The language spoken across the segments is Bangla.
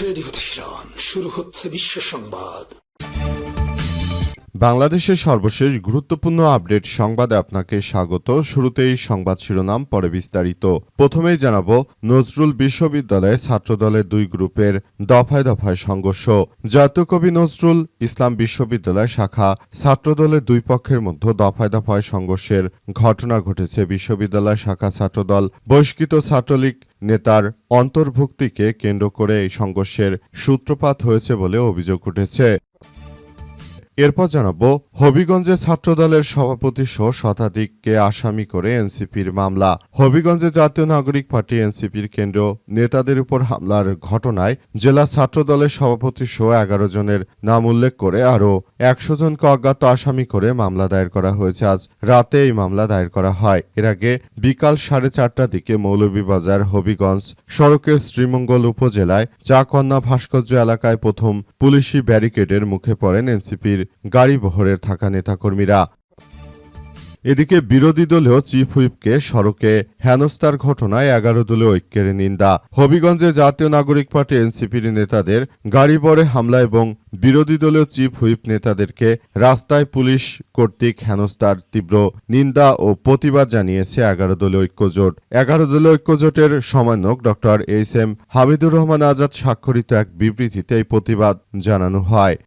রেডিও তেহরান, শুরু হচ্ছে বিশ্ব সংবাদ। বাংলাদেশের সর্বশেষ গুরুত্বপূর্ণ আপডেট সংবাদে আপনাকে স্বাগত। শুরুতেই সংবাদ শিরোনাম, পরে বিস্তারিত। প্রথমেই জানাবো, নজরুল বিশ্ববিদ্যালয়ে ছাত্রদলের দুই গ্রুপের দফায় দফায় সংঘর্ষ। জাতীয় কবি নজরুল ইসলাম বিশ্ববিদ্যালয় শাখা ছাত্রদলের দুই পক্ষের মধ্যে দফায় দফায় সংঘর্ষের ঘটনা ঘটেছে। বিশ্ববিদ্যালয় শাখা ছাত্রদল বহিষ্কৃত ছাত্রলীগ নেতার অন্তর্ভুক্তিকে কেন্দ্র করে এই সংঘর্ষের সূত্রপাত হয়েছে বলে অভিযোগ উঠেছে। এরপর জানাবো, হবিগঞ্জে ছাত্রদলের সভাপতি সহ শতাধিককে আসামি করে এনসিপির মামলা। হবিগঞ্জে জাতীয় নাগরিক পার্টি এনসিপির কেন্দ্র নেতাদের উপর হামলার ঘটনায় জেলা ছাত্রদলের সভাপতি সহ 11 জনের নাম উল্লেখ করে আরও 100 জনকে অজ্ঞাত আসামি করে মামলা দায়ের করা হয়েছে। আজ রাতে এই মামলা দায়ের করা হয়। এর আগে বিকাল 4:30টার দিকে মৌলভীবাজার হবিগঞ্জ সড়কের শ্রীমঙ্গল উপজেলায় চাকন্যা ভাস্কর্য এলাকায় প্রথম পুলিশি ব্যারিকেডের মুখে পড়েন এনসিপির গাড়ি বহরের থাকা নেতাকর্মীরা। এদিকে বিরোধী দলীয় চিফ হুইপকে সড়কে হেনস্থার ঘটনায় 11 দলীয় ঐক্যের নিন্দা। হবিগঞ্জে জাতীয় নাগরিক পার্টি এনসিপির নেতাদের গাড়িবহরে হামলা এবং বিরোধী দলীয় চিফ হুইপ নেতাদেরকে রাস্তায় পুলিশ কর্তৃক হেনস্থার তীব্র নিন্দা ও প্রতিবাদ জানিয়েছে 11 দলীয় ঐক্যজোট। 11 দলীয় ঐক্যজোটের সমন্বয়ক ডক্টর এইচ.এম. হামিদুর রহমান আজাদ স্বাক্ষরিত এক বিবৃতিতে এই প্রতিবাদ জানানো হয়।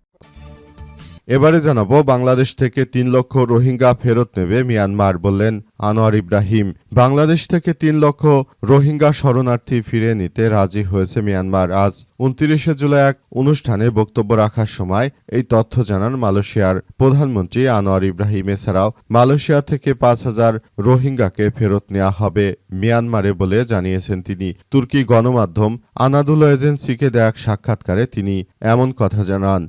এবারে জানাবো, বাংলাদেশ থেকে 3 লক্ষ রোহিঙ্গা ফেরত নেবে মিয়ানমার, বললেন আনোয়ার ইব্রাহিম। বাংলাদেশ থেকে 3 লক্ষ রোহিঙ্গা শরণার্থী ফিরে নিতে রাজি হয়েছে মিয়ানমার। আজ 29 জুলাই এক অনুষ্ঠানে বক্তব্য রাখার সময় এই তথ্য জানান মালয়েশিয়ার প্রধানমন্ত্রী আনোয়ার ইব্রাহিম। এছাড়াও মালয়েশিয়া থেকে 5,000 রোহিঙ্গাকে ফেরত নেওয়া হবে মিয়ানমারে বলে জানিয়েছেন তিনি। তুর্কি গণমাধ্যম আনাদুলো এজেন্সিকে দেয়া এক সাক্ষাৎকারে তিনি এমন কথা জানান।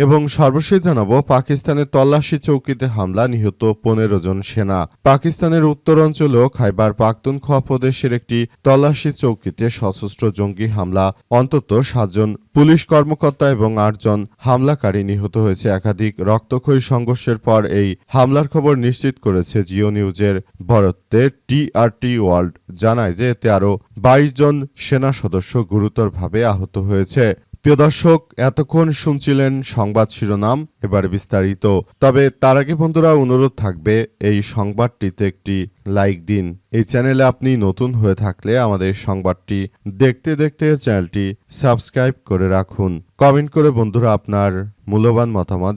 এবং সর্বশেষ জানাবো, পাকিস্তানের তল্লাশি চৌকিতে হামলা, নিহত 15 জন সেনা। পাকিস্তানের উত্তরাঞ্চলীয় খাইবার পাখতুনখোয়া প্রদেশের একটি তল্লাশি চৌকিতে সশস্ত্র জঙ্গি হামলা, অন্তত 7 জন পুলিশ কর্মকর্তা এবং 8 জন হামলাকারী নিহত হয়েছে। একাধিক রক্তক্ষয়ী সংঘর্ষের পর এই হামলার খবর নিশ্চিত করেছে জিও নিউজের বরাতে টিআরটি ওয়ার্ল্ড। জানায় যে এতে আরও 22 জন সেনা সদস্য গুরুতরভাবে আহত হয়েছে। প্রিয় দর্শক, এতক্ষণ শুনছিলেন সংবাদ শিরোনাম, এবার বিস্তারিত। তবে তার আগে বন্ধুরা, অনুরোধ থাকবে এই সংবাদটিতে একটি লাইক দিন। এই চ্যানেলে আপনি নতুন হয়ে থাকলে আমাদের সংবাদটি দেখতে দেখতে চ্যানেলটি সাবস্ক্রাইব করে রাখুন। কমেন্ট করে বন্ধুরা আপনার মূল্যবান মতামত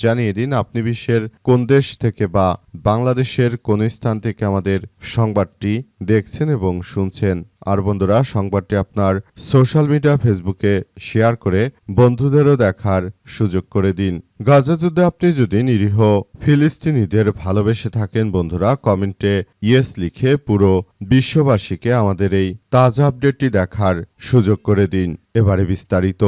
জানিয়ে দিন আপনি বিশ্বের কোন দেশ থেকে বা বাংলাদেশের কোন স্থান থেকে আমাদের সংবাদটি দেখছেন এবং শুনছেন। আর বন্ধুরা, সংবাদটি আপনার সোশ্যাল মিডিয়া ফেসবুকে শেয়ার করে বন্ধুদেরও দেখার সুযোগ করে দিন। গাজা যুদ্ধে আপনি যদি নিরীহ ফিলিস্তিনিদের ভালোবেসে থাকেন বন্ধুরা, কমেন্টে ইয়েস লিখে পুরো বিশ্ববাসীকে আমাদের এই তাজা আপডেটটি দেখার সুযোগ করে দিন। এবারে বিস্তারিত।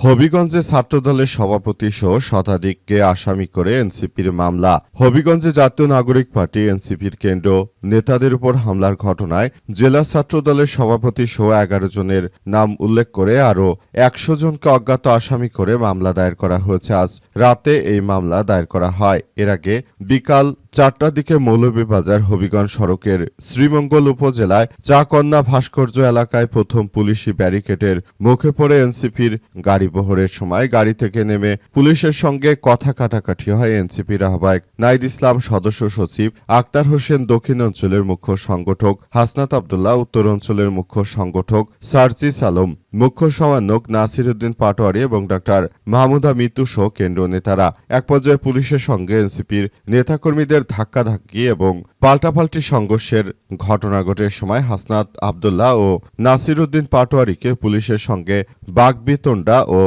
হবিগঞ্জে ছাত্রদলের সভাপতি সহ শতাধিককে আসামি করে এনসিপির মামলা। হবিগঞ্জে জাতীয় নাগরিক পার্টি এনসিপির কেন্দ্র নেতাদের উপর হামলার ঘটনায় জেলা ছাত্রদলের সভাপতি সহ 11 জনের নাম উল্লেখ করে আরও 100 জনকে অজ্ঞাত আসামি করে মামলা দায়ের করা হয়েছে। আজ রাতে এই মামলা দায়ের করা হয়। এর আগে বিকাল 4টার দিকে মৌলভীবাজার হবিগঞ্জ সড়কের শ্রীমঙ্গল উপজেলায় চাকন্যা ভাস্কর্য এলাকায় প্রথম পুলিশি ব্যারিকেডের মুখে পড়ে এনসিপির গাড়ি বহরের সময় গাড়ি থেকে নেমে পুলিশের সঙ্গে কথা কাটাকাটি হয় এনসিপির আহ্বায়ক নাইদ ইসলাম, সদস্য সচিব আক্তার হোসেন, দক্ষিণ অঞ্চলের মুখ্য সংগঠক হাসনাত আবদুল্লাহ, উত্তর অঞ্চলের মুখ্য সংগঠক সার্জিস আলম, মুখ্য সমন্বয়ক নাসির উদ্দিন পাটোয়ারি এবং ডাক্তার মাহমুদা মিতু সহ কেন্দ্রীয় নেতারা। এক পর্যায়ে পুলিশের সঙ্গে এনসিপির নেতাকর্মীদের ধাক্কাধাক্কি এবং পাল্টাপাল্টি সংঘর্ষের ঘটনা ঘটে। সময় হাসনাত আবদুল্লাহ ও নাসির উদ্দিন পাটোয়ারিকে পুলিশের সঙ্গে বাকবিতণ্ডা ও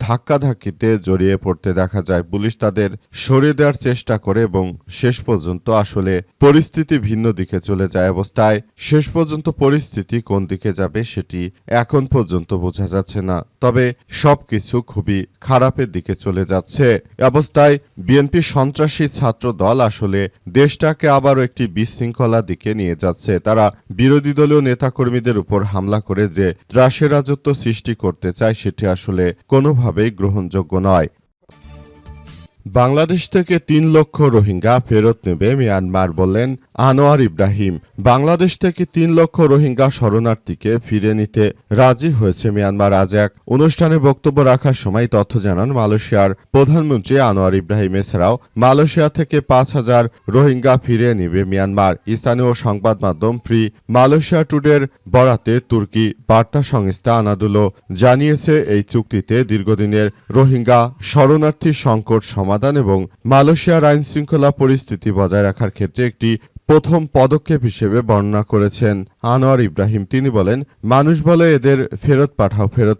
ধাক্কাধাক্কিতে জড়িয়ে পড়তে দেখা যায়। পুলিশ তাদের সরিয়ে দেওয়ার চেষ্টা করে এবং শেষ পর্যন্ত আসলে পরিস্থিতি ভিন্ন দিকে চলে যায়। অবস্থায় শেষ পর্যন্ত পরিস্থিতি কোন দিকে যাবে সেটি এখন পর্যন্ত বোঝা যাচ্ছে না, তবে সবকিছু খুবই খারাপের দিকে চলে যাচ্ছে। অবস্থায় বিএনপি সন্ত্রাসী ছাত্র দল আসলে দেশটাকে আবারও একটি বিশৃঙ্খলা দিকে নিয়ে যাচ্ছে। তারা বিরোধী দলীয় নেতাকর্মীদের উপর হামলা করে যে ত্রাসের রাজত্ব সৃষ্টি করতে চায় সেটি আসলে কোনোভাবেই গ্রহণযোগ্য নয়। বাংলাদেশ থেকে 3 লক্ষ রোহিঙ্গা ফেরত নেবে মিয়ানমার, বললেন আনোয়ার ইব্রাহিম। বাংলাদেশ থেকে ৩ লক্ষ রোহিঙ্গা শরণার্থীকে ফিরে নিতে রাজি হয়েছে মিয়ানমার। আজ এক অনুষ্ঠানে বক্তব্য রাখার সময় তথ্য জানান মালয়েশিয়ার প্রধানমন্ত্রী আনোয়ার ইব্রাহিম। এছাড়াও মালয়েশিয়া থেকে ৫,০০০ রোহিঙ্গা ফিরিয়ে নিবে মিয়ানমার। স্থানীয় সংবাদ মাধ্যম ফ্রি মালয়েশিয়া টুডের বরাতে তুর্কি বার্তা সংস্থা আনাদুলো জানিয়েছে, এই চুক্তিতে দীর্ঘদিনের রোহিঙ্গা শরণার্থী সংকট সমাধান এবং মালয়েশিয়ার আইন শৃঙ্খলা পরিস্থিতি বজায় রাখার ক্ষেত্রে একটি প্রথম পদক্ষেপ হিসেবে বর্ণনা করেছেন আনোয়ার ইব্রাহিম। তিনি বলেন, মানুষ বলে এদের ফেরত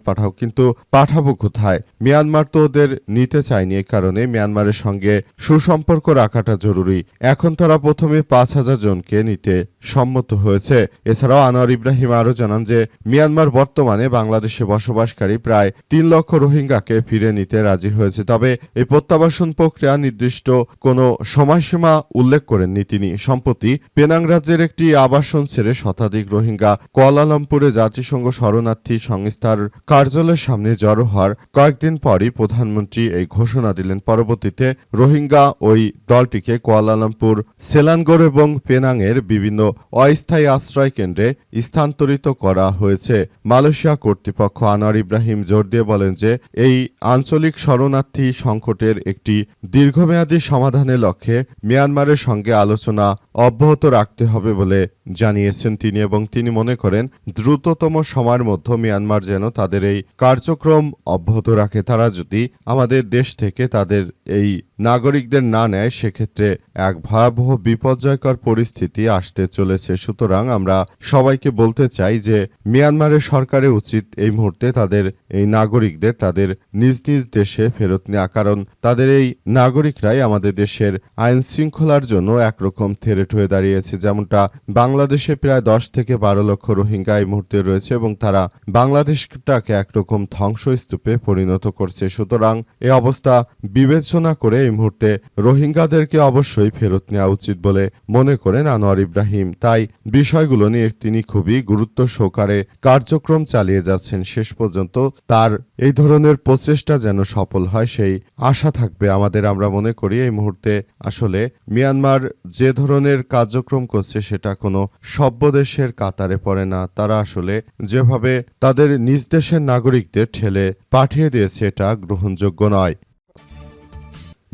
পাঠাও, কিন্তু পাঠাবো কোথায়? মিয়ানমার তো ওদের নিতে চায়নি। এই কারণে মিয়ানমারের সঙ্গে সুসম্পর্ক রাখাটা জরুরি। এখন তারা প্রথমে ৫,০০০ জনকে নিতে সম্মত হয়েছে। এছাড়াও আনোয়ার ইব্রাহিম আরও জানান যে মিয়ানমার বর্তমানে বাংলাদেশে বসবাসকারী প্রায় ৩ লক্ষ রোহিঙ্গাকে ফিরে নিতে রাজি হয়েছে। তবে এই প্রত্যাবাসন প্রক্রিয়া নির্দিষ্ট কোনো সময়সীমা উল্লেখ করেননি তিনি। সম্প্রতি পেনাং রাজ্যের একটি আবাসন ছেড়ে শতাধিক রোহিঙ্গা কুয়ালালামপুরে জাতিসংঘ শরণার্থী সংস্থার কার্যালয়ের সামনে জড়ো হওয়ার কয়েকদিন পরই প্রধানমন্ত্রী এই ঘোষণা দিলেন। পরবর্তীতে রোহিঙ্গা ওই দলটিকে কুয়ালালামপুর, সেলানগড় এবং পেনাংয়ের বিভিন্ন অস্থায়ী আশ্রয় কেন্দ্রে স্থানান্তরিত করা হয়েছে। মালয়েশিয়া কর্তৃপক্ষ আনোয়ার ইব্রাহিম জোর দিয়ে বলেন যে এই আঞ্চলিক শরণার্থী সংকটের একটি দীর্ঘমেয়াদী সমাধানের লক্ষ্যে মিয়ানমারের সঙ্গে আলোচনা অব্যাহত রাখতে হবে বলে জানিয়েছেন তিনি, এবং তিনি মনে করেন দ্রুততম সময়ের মধ্যে মিয়ানমার যেন তাদের এই কার্যক্রম অব্যাহত রাখে। তারা যদি আমাদের দেশ থেকে তাদের এই নাগরিকদের না নেয়, সেক্ষেত্রে এক ভয়াবহ বিপর্যয়কর পরিস্থিতি আসতে চলেছে। সুতরাং আমরা সবাইকে বলতে চাই যে মিয়ানমারের সরকারের উচিত এই মুহূর্তে তাদের এই নাগরিকদের তাদের নিজ নিজ দেশে ফেরত নেওয়া, কারণ তাদের এই নাগরিকরাই আমাদের দেশের আইন শৃঙ্খলার জন্য একরকম থ্রেট হয়ে দাঁড়িয়েছে। যেমনটা বাংলাদেশে প্রায় ১০ থেকে ১২ লক্ষ রোহিঙ্গা এই মুহূর্তে রয়েছে এবং তারা বাংলাদেশটাকে একরকম ধ্বংসস্তূপে পরিণত করছে। সুতরাং এই অবস্থা বিবেচনা করে এই মুহূর্তে রোহিঙ্গাদেরকে অবশ্যই ফেরত নেওয়া উচিত বলে মনে করেন আনোয়ার ইব্রাহিম। তাই বিষয়গুলো নিয়ে তিনি খুবই গুরুত্ব সহকারে কার্যক্রম চালিয়ে যাচ্ছেন। শেষ পর্যন্ত তার এই ধরনের প্রচেষ্টা যেন সফল হয় সেই আশা থাকবে আমাদের। আমরা মনে করি এই মুহূর্তে আসলে মিয়ানমার যে ধরনের কার্যক্রম করছে সেটা কোনো সভ্য দেশের কাতারে পড়ে না। তারা আসলে যেভাবে তাদের নিজ দেশের নাগরিকদের ঠেলে পাঠিয়ে দিয়েছে, এটা গ্রহণযোগ্য নয়।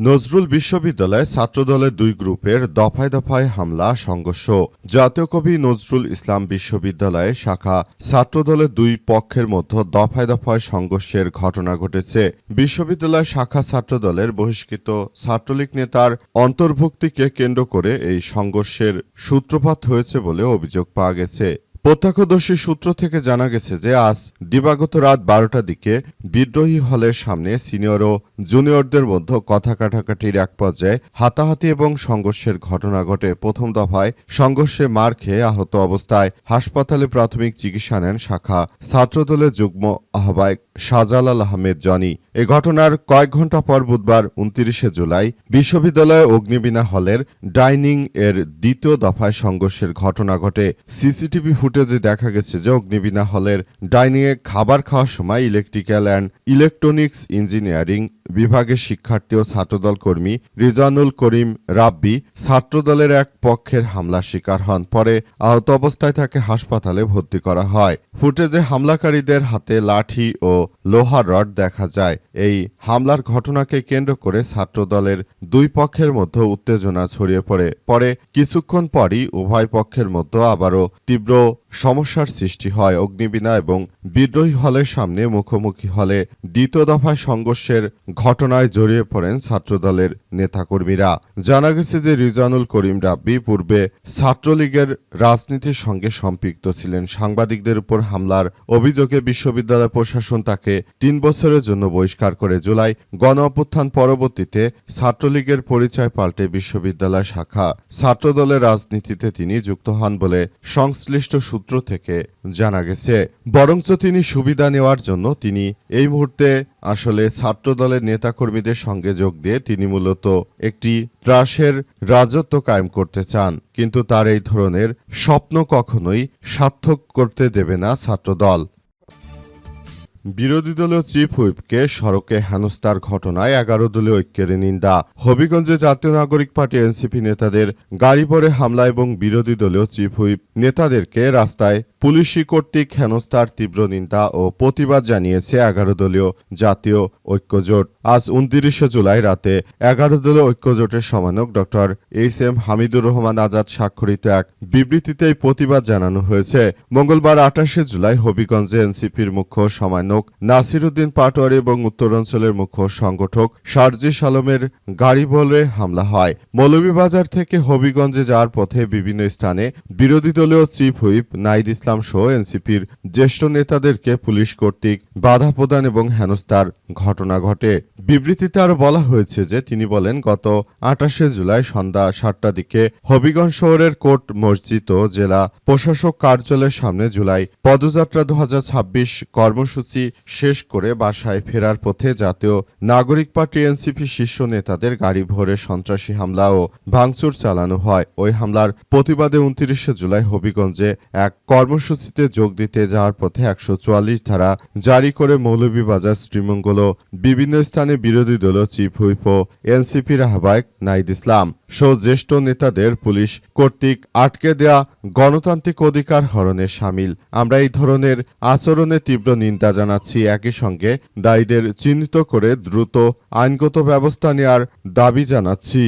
নজরুল বিশ্ববিদ্যালয়ে ছাত্রদলের ২ গ্রুপের দফায় দফায় হামলা সংঘর্ষ। জাতীয় কবি নজরুল ইসলাম বিশ্ববিদ্যালয়ে শাখা ছাত্রদলের ২ পক্ষের মধ্যে দফায় দফায় সংঘর্ষের ঘটনা ঘটেছে। বিশ্ববিদ্যালয় শাখা ছাত্রদলের বহিষ্কৃত ছাত্রলীগ নেতার অন্তর্ভুক্তিকে কেন্দ্র করে এই সংঘর্ষের সূত্রপাত হয়েছে বলে অভিযোগ পাওয়া গেছে। প্রত্যক্ষদর্শী সূত্র থেকে জানা গেছে যে আজ দিবাগত রাত ১২টার দিকে বিদ্রোহী হলের সামনে সিনিয়র ও জুনিয়রদের মধ্যে কথা কাটাকাটির এক পর্যায়ে হাতাহাতি এবং সংঘর্ষের ঘটনা ঘটে। প্রথম দফায় সংঘর্ষে মার খেয়ে আহত অবস্থায় হাসপাতালে প্রাথমিক চিকিৎসা নেন শাখা ছাত্রদলের যুগ্ম আহ্বায়ক শাহজালাল আহমেদ জনি। এ ঘটনার কয়েক ঘণ্টা পর বুধবার ২৯শে জুলাই বিশ্ববিদ্যালয়ে অগ্নিবীণা হলের ডাইনিং এর দ্বিতীয় দফায় সংঘর্ষের ঘটনা ঘটে। সিসিটিভি ফুটেজে দেখা গেছে যে অগ্নিবীণা হলের ডাইনিংয়ে খাবার খাওয়ার সময় ইলেকট্রিক্যাল অ্যান্ড ইলেকট্রনিক্স ইঞ্জিনিয়ারিং বিভাগের শিক্ষার্থী ও ছাত্রদল কর্মী রিজানুল করিম রাব্বি ছাত্রদলের এক পক্ষের হামলার শিকার হন। পরে আহত অবস্থায় তাকে হাসপাতালে ভর্তি করা হয়। ফুটেজে হামলাকারীদের হাতে লাঠি ও লোহার রড দেখা যায়। এই হামলার ঘটনাকে কেন্দ্র করে ছাত্রদলের ২ পক্ষের মধ্যে উত্তেজনা ছড়িয়ে পড়ে। পরে কিছুক্ষণ পরই উভয় পক্ষের মধ্যে আবারও তীব্র সমস্যার সৃষ্টি হয়। অগ্নিবীণা এবং বিদ্রোহী হলের সামনে মুখোমুখি হলে দ্বিতীয় দফায় সংঘর্ষের ঘটনায় জড়িয়ে পড়েন ছাত্রদলের নেতাকর্মীরা। জানা গেছে যে রিজানুল করিম রাব্বি পূর্বে ছাত্রলীগের রাজনীতির সঙ্গে সম্পৃক্ত ছিলেন। সাংবাদিকদের উপর হামলার অভিযোগে বিশ্ববিদ্যালয় প্রশাসন তাকে ৩ বছরের জন্য বহিষ্কার করে। জুলাই গণ অভ্যুত্থান পরবর্তীতে ছাত্রলীগের পরিচয় পাল্টে বিশ্ববিদ্যালয় শাখা ছাত্রদলের রাজনীতিতে তিনি যুক্ত হন বলে সংশ্লিষ্ট সূত্র থেকে জানা গেছে। বরঞ্চ তিনি সুবিধা নেওয়ার জন্য তিনি এই মুহূর্তে আসলে ছাত্রদলের নেতাকর্মীদের সঙ্গে যোগ দিয়ে তিনি মূলত একটি ত্রাসের রাজত্ব কায়েম করতে চান, কিন্তু তার এই ধরনের স্বপ্ন কখনোই সার্থক করতে দেবে না ছাত্রদল। বিরোধী দলীয় চিফ হুইপকে সড়কে হেনস্থার ঘটনায় 11 দলীয় ঐক্যের নিন্দা। হবিগঞ্জে জাতীয় নাগরিক পার্টি এনসিপি নেতাদের গাড়ি ভরে হামলা এবং বিরোধী দলীয় চিফ হুইপ নেতাদেরকে রাস্তায় পুলিশি কর্তৃক হেনস্থার তীব্র নিন্দা ও প্রতিবাদ জানিয়েছে 11 দলীয় জাতীয় ঐক্যজোট। আজ 29 জুলাই রাতে 11 দলীয় ঐক্যজোটের সমন্বয়ক ডক্টর এইচ.এম. হামিদুর রহমান আজাদ স্বাক্ষরিত এক বিবৃতিতে এই প্রতিবাদ জানানো হয়েছে। মঙ্গলবার 28 জুলাই হবিগঞ্জে এনসিপির মুখ্য সমন্বয়ক নাসির উদ্দিন পাটোয়ারি এবং উত্তরাঞ্চলের মুখ্য সংগঠক সার্জিস আলমের গাড়ি ভরে হামলা হয়। মৌলভীবাজার থেকে হবিগঞ্জে যাওয়ার পথে বিভিন্ন স্থানে বিরোধী দলীয় চিফ হুইপ নাইদ ইসলাম সহ এনসিপির জ্যেষ্ঠ নেতাদেরকে পুলিশ কর্তৃক বাধা প্রদান এবং হেনস্থার ঘটনা ঘটে। বিবৃতিতে আরও বলা হয়েছে যে তিনি বলেন, গত 28 জুলাই সন্ধ্যা 7টার দিকে হবিগঞ্জ শহরের কোর্ট মসজিদ ও জেলা প্রশাসক কার্যালয়ের সামনে জুলাই পদযাত্রা 2026 কর্মসূচি শেষ করে বাসায় ফেরার পথে জাতীয় নাগরিক পার্টি এনসিপি শীর্ষ নেতাদের গাড়ি ভরে সন্ত্রাসী হামলা ও ভাঙচুর চালানো হয়। ওই হামলার প্রতিবাদে 29 জুলাই হবিগঞ্জে এক কর্মসূচিতে যোগ দিতে যাওয়ার পথে 144 ধারা জারি করে মৌলভীবাজার শ্রীমঙ্গল ও বিভিন্ন স্থানে বিরোধী দলীয় চিফ হুইপ ও এনসিপির আহ্বায়ক নাইদ ইসলাম সহ জ্যেষ্ঠ নেতাদের পুলিশ কর্তৃক আটকে দেয়া গণতান্ত্রিক অধিকার হরণে শামিল। আমরা এই ধরনের আচরণে তীব্র নিন্দা জানাচ্ছি। একই সঙ্গে দায়ীদের চিহ্নিত করে দ্রুত আইনগত ব্যবস্থা নেওয়ার দাবি জানাচ্ছি।